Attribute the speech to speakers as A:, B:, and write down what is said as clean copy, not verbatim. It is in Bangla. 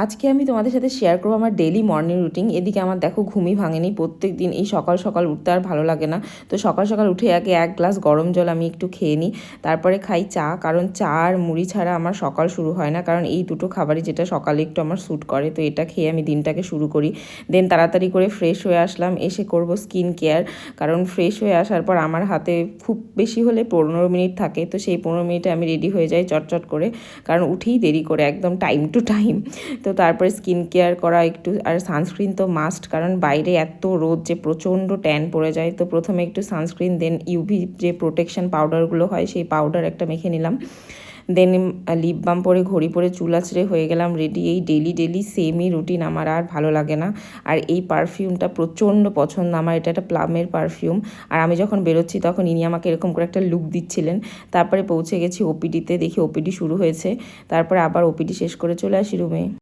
A: আজকে আমি তোমাদের সাথে শেয়ার করবো আমার ডেইলি মর্নিং রুটিন। এদিকে আমার দেখো ঘুমই ভাঙেনি, প্রত্যেক দিন এই সকাল সকাল উঠতে আর ভালো লাগে না। তো সকাল সকাল উঠে আগে এক গ্লাস গরম জল আমি একটু খেয়ে নিই, তারপরে খাই চা, কারণ চা আর মুড়ি ছাড়া আমার সকাল শুরু হয় না, কারণ এই দুটো খাবারই যেটা সকালে একটু আমার স্যুট করে। তো এটা খেয়ে আমি দিনটাকে শুরু করি। দেন তাড়াতাড়ি করে ফ্রেশ হয়ে আসলাম, এসে করব স্কিন কেয়ার, কারণ ফ্রেশ হয়ে আসার পর আমার হাতে খুব বেশি হলে 15 মিনিট থাকে। তো সেই 15 মিনিটে আমি রেডি হয়ে যাই চটচট করে, কারণ উঠেই দেরি করে একদম টাইম টু টাইম। তো তারপরে স্কিন কেয়ার করা একটু, আর সানস্ক্রিন তো মাস্ট, কারণ বাইরে এত রোদ যে প্রচণ্ড ট্যান পড়ে যায়। তো প্রথমে একটু সানস্ক্রিন, দেন ইউভি যে প্রোটেকশন পাউডারগুলো হয় সেই পাউডার একটা মেখে নিলাম, দেন লিপ বাম পরে ঘড়ি পরে চুল আঁচড়ে হয়ে গেলাম রেডি। এই ডেলি সেমই রুটিন, আমার আর ভালো লাগে না। আর এই পারফিউমটা প্রচণ্ড পছন্দ আমার, এটা একটা প্লামের পারফিউম। আর আমি যখন বেরোচ্ছি তখন ইনি আমাকে এরকম করে একটা লুক দিচ্ছিলেন। তারপরে পৌঁছে গেছি ওপিডিতে, দেখি ওপিডি শুরু হয়েছে। তারপরে আবার ওপিডি শেষ করে চলে আসি রুমে।